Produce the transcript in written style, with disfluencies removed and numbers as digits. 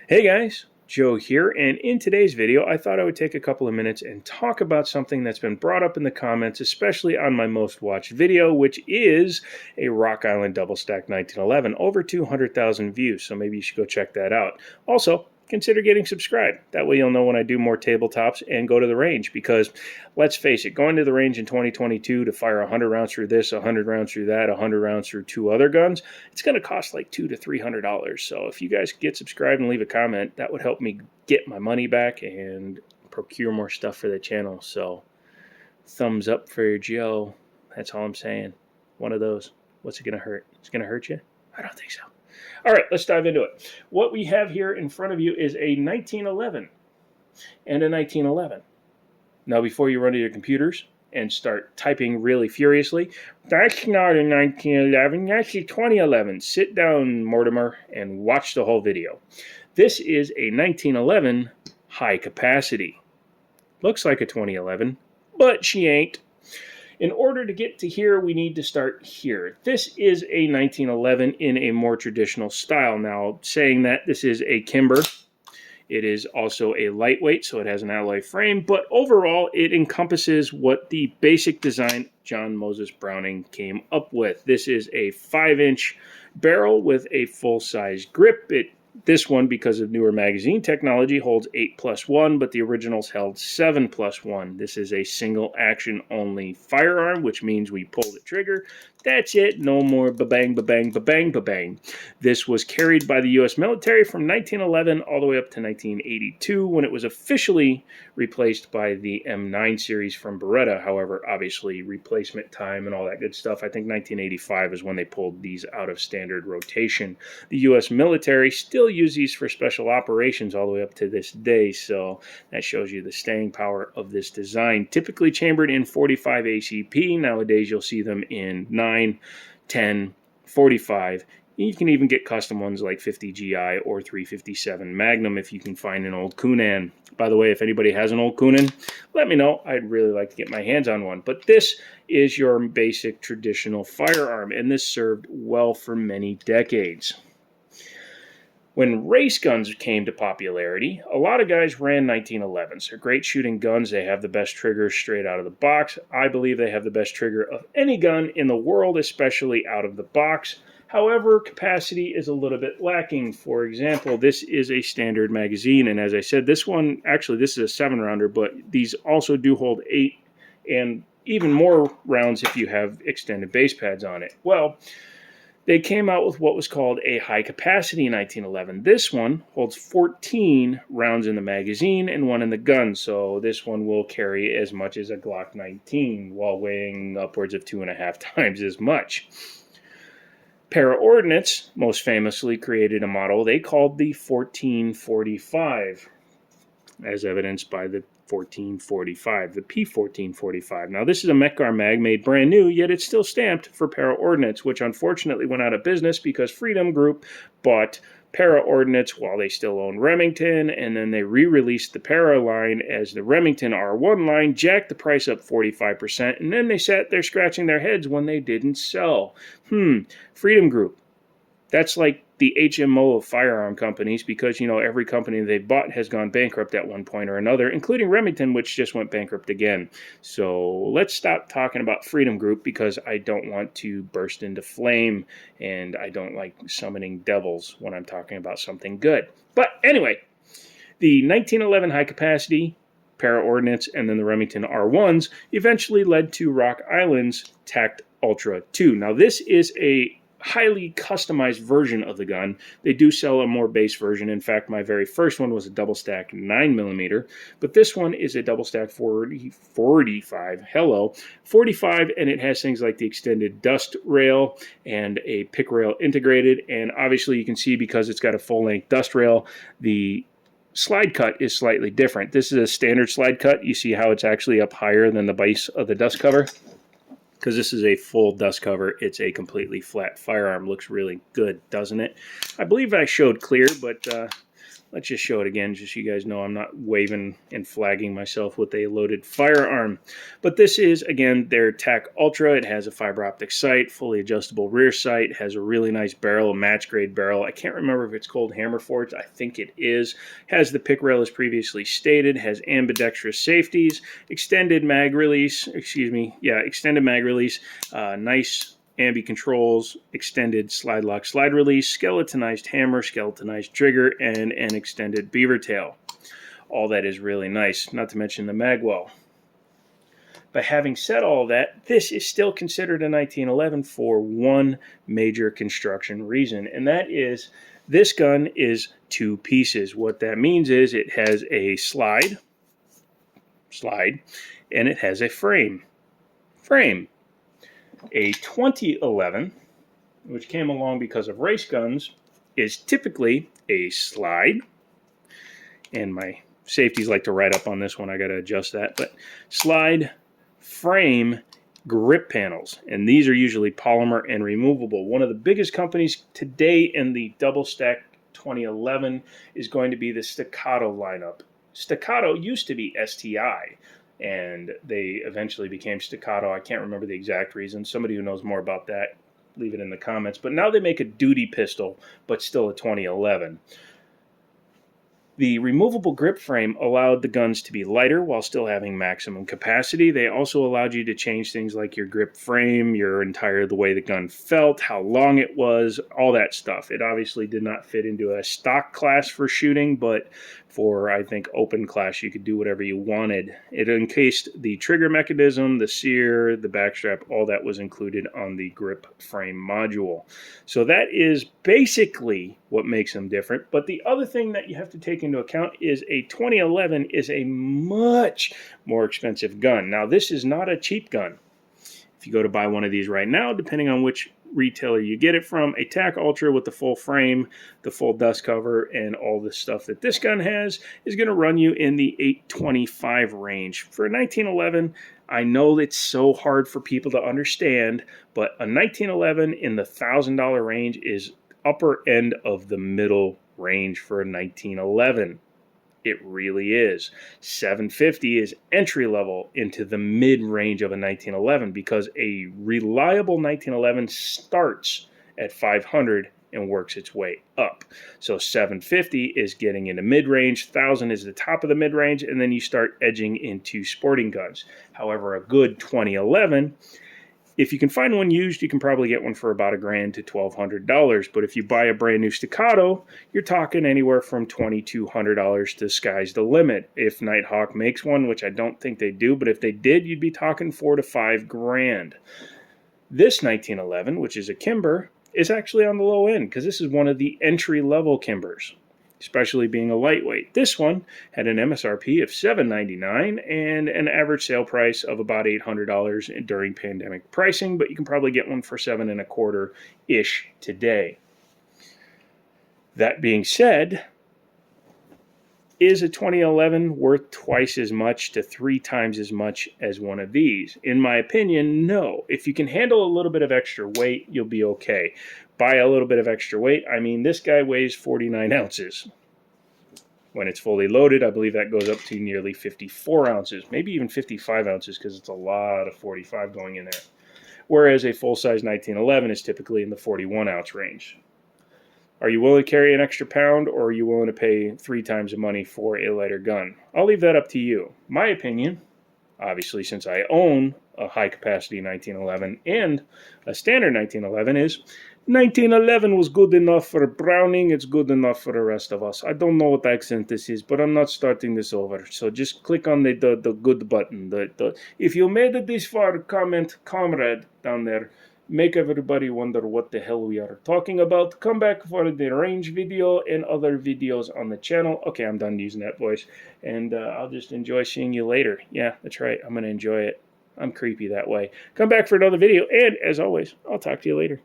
Hey guys, Joe here, and in today's video I thought I would take a couple of minutes and talk about something that's been brought up in the comments, especially on my most watched video, which is a Rock Island double stack 1911, over 200,000 views, so maybe you should go check that out. Also, consider getting subscribed. That way you'll know when I do more tabletops and go to the range, because let's face it, going to the range in 2022 to fire 100 rounds through this, 100 rounds through that, 100 rounds through two other guns, it's going to cost like $200 to $300. So if you guys get subscribed and leave a comment, that would help me get my money back and procure more stuff for the channel. So thumbs up for Joe. That's all I'm saying. One of those. What's it going to hurt? It's going to hurt you? I don't think so. All right, let's dive into it. What we have here in front of you is a 1911 and a 1911. Now, before you run to your computers and start typing really furiously, that's not a 1911, that's a 2011. Sit down, Mortimer, and watch the whole video. This is a 1911 high capacity. Looks like a 2011, but she ain't. In order to get to here, we need to start here. This is a 1911 in a more traditional style. Now, saying that, this is a Kimber. It is also a lightweight, so it has an alloy frame, but overall it encompasses what the basic design John Moses Browning came up with. This is a 5-inch barrel with a full-size grip. This one, because of newer magazine technology, holds 8+1, but the originals held 7+1. This is a single action only firearm, which means we pull the trigger. That's it. No more ba-bang, ba-bang, ba-bang, ba-bang. This was carried by the U.S. military from 1911 all the way up to 1982, when it was officially replaced by the M9 series from Beretta. However, obviously, replacement time and all that good stuff, I think 1985 is when they pulled these out of standard rotation. The U.S. military still use these for special operations all the way up to this day, so that shows you the staying power of this design. Typically chambered in 45 ACP. Nowadays, you'll see them in 9, 10, 45. You can even get custom ones like 50 GI or 357 Magnum if you can find an old Coonan. By the way, if anybody has an old Coonan, let me know. I'd really like to get my hands on one. But this is your basic traditional firearm, and this served well for many decades. When race guns came to popularity, a lot of guys ran 1911s. They're great shooting guns. They have the best triggers straight out of the box. I believe they have the best trigger of any gun in the world, especially out of the box. However, capacity is a little bit lacking. For example, this is a standard magazine, and as I said, this one, actually this is a 7-rounder, but these also do hold 8 and even more rounds if you have extended base pads on it. Well, they came out with what was called a high-capacity 1911. This one holds 14 rounds in the magazine and 1 in the gun, so this one will carry as much as a Glock 19 while weighing upwards of 2.5 times as much. Para Ordnance most famously created a model they called the 1445, as evidenced by the 1445, the P1445. Now, this is a Metgar mag made brand new, yet it's still stamped for Para Ordnance, which unfortunately went out of business because Freedom Group bought Para Ordnance while they still owned Remington, and then they re-released the Para line as the Remington R1 line, jacked the price up 45%, and then they sat there scratching their heads when they didn't sell. Freedom Group. That's like the HMO of firearm companies, because, you know, every company they've bought has gone bankrupt at one point or another, including Remington, which just went bankrupt again. So let's stop talking about Freedom Group, because I don't want to burst into flame, and I don't like summoning devils when I'm talking about something good. But anyway, the 1911 high capacity, Para Ordnance, and then the Remington R1s eventually led to Rock Island's Tact Ultra 2. Now, this is a highly customized version of the gun. They do sell a more base version. In fact, my very first one was a double stack 9mm, but this one is a double stack 45, 45, and it has things like the extended dust rail and a pick rail integrated, and obviously you can see, because it's got a full-length dust rail, the slide cut is slightly different. This is a standard slide cut. You see how it's actually up higher than the base of the dust cover? Because this is a full dust cover. It's a completely flat firearm. Looks really good, doesn't it? I believe I showed clear, but let's just show it again, just so you guys know I'm not waving and flagging myself with a loaded firearm. But this is, again, their TAC Ultra. It has a fiber optic sight, fully adjustable rear sight, has a really nice barrel, a match grade barrel. I can't remember if it's called hammer forged. I think it is. Has the pick rail as previously stated, has ambidextrous safeties, extended mag release, extended mag release, nice ambi controls, extended slide lock slide release, skeletonized hammer, skeletonized trigger, and an extended beaver tail. All that is really nice, not to mention the magwell. But having said all that, this is still considered a 1911 for one major construction reason, and that is this gun is two pieces. What that means is it has a slide, and it has a frame. A 2011, which came along because of race guns, is typically a slide, and my safeties like to ride up on this one. I got to adjust that, but slide, frame, grip panels, and these are usually polymer and removable. One of the biggest companies today in the double stack 2011 is going to be the Staccato lineup. Staccato used to be STI, and they eventually became Staccato. I can't remember the exact reason. Somebody who knows more about that, leave it in the comments. But now they make a duty pistol, but still a 2011. The removable grip frame allowed the guns to be lighter while still having maximum capacity. They also allowed you to change things like your grip frame, the way the gun felt, how long it was, all that stuff. It obviously did not fit into a stock class for shooting, but for, I think, open class, you could do whatever you wanted. It encased the trigger mechanism, the sear, the backstrap, all that was included on the grip frame module. So that is basically what makes them different. But the other thing that you have to take into account is a 2011 is a much more expensive gun. Now, this is not a cheap gun. If you go to buy one of these right now, depending on which retailer you get it from, a TAC Ultra with the full frame, the full dust cover, and all the stuff that this gun has is going to run you in the $825 range. For a 1911, I know it's so hard for people to understand, but a 1911 in the $1,000 range is upper end of the middle range for a 1911. It really is. $750 is entry level into the mid-range of a 1911 because a reliable 1911 starts at $500 and works its way up. So $750 is getting into mid-range, $1,000 is the top of the mid-range, and then you start edging into sporting guns. However, a good 2011, if you can find one used, you can probably get one for about $1,000 to $1,200. But if you buy a brand new Staccato, you're talking anywhere from $2,200 to sky's the limit. If Nighthawk makes one, which I don't think they do, but if they did, you'd be talking $4,000 to $5,000. This 1911, which is a Kimber, is actually on the low end because this is one of the entry-level Kimbers, especially being a lightweight. This one had an MSRP of $799 and an average sale price of about $800 during pandemic pricing, but you can probably get one for $725-ish today. That being said, is a 2011 worth twice as much to 3 times as much as one of these? In my opinion, no. If you can handle a little bit of extra weight, you'll be okay. By a little bit of extra weight, I mean this guy weighs 49 ounces. When it's fully loaded, I believe that goes up to nearly 54 ounces, maybe even 55 ounces because it's a lot of 45 going in there. Whereas a full-size 1911 is typically in the 41-ounce range. Are you willing to carry an extra pound, or are you willing to pay 3 times the money for a lighter gun? I'll leave that up to you. My opinion, obviously since I own a high-capacity 1911 and a standard 1911, is 1911 was good enough for Browning, it's good enough for the rest of us. I don't know what accent this is, but I'm not starting this over. So just click on the good button. If you made it this far, comment comrade down there. Make everybody wonder what the hell we are talking about. Come back for the range video and other videos on the channel. Okay, I'm done using that voice. And I'll just enjoy seeing you later. Yeah, that's right. I'm going to enjoy it. I'm creepy that way. Come back for another video. And as always, I'll talk to you later.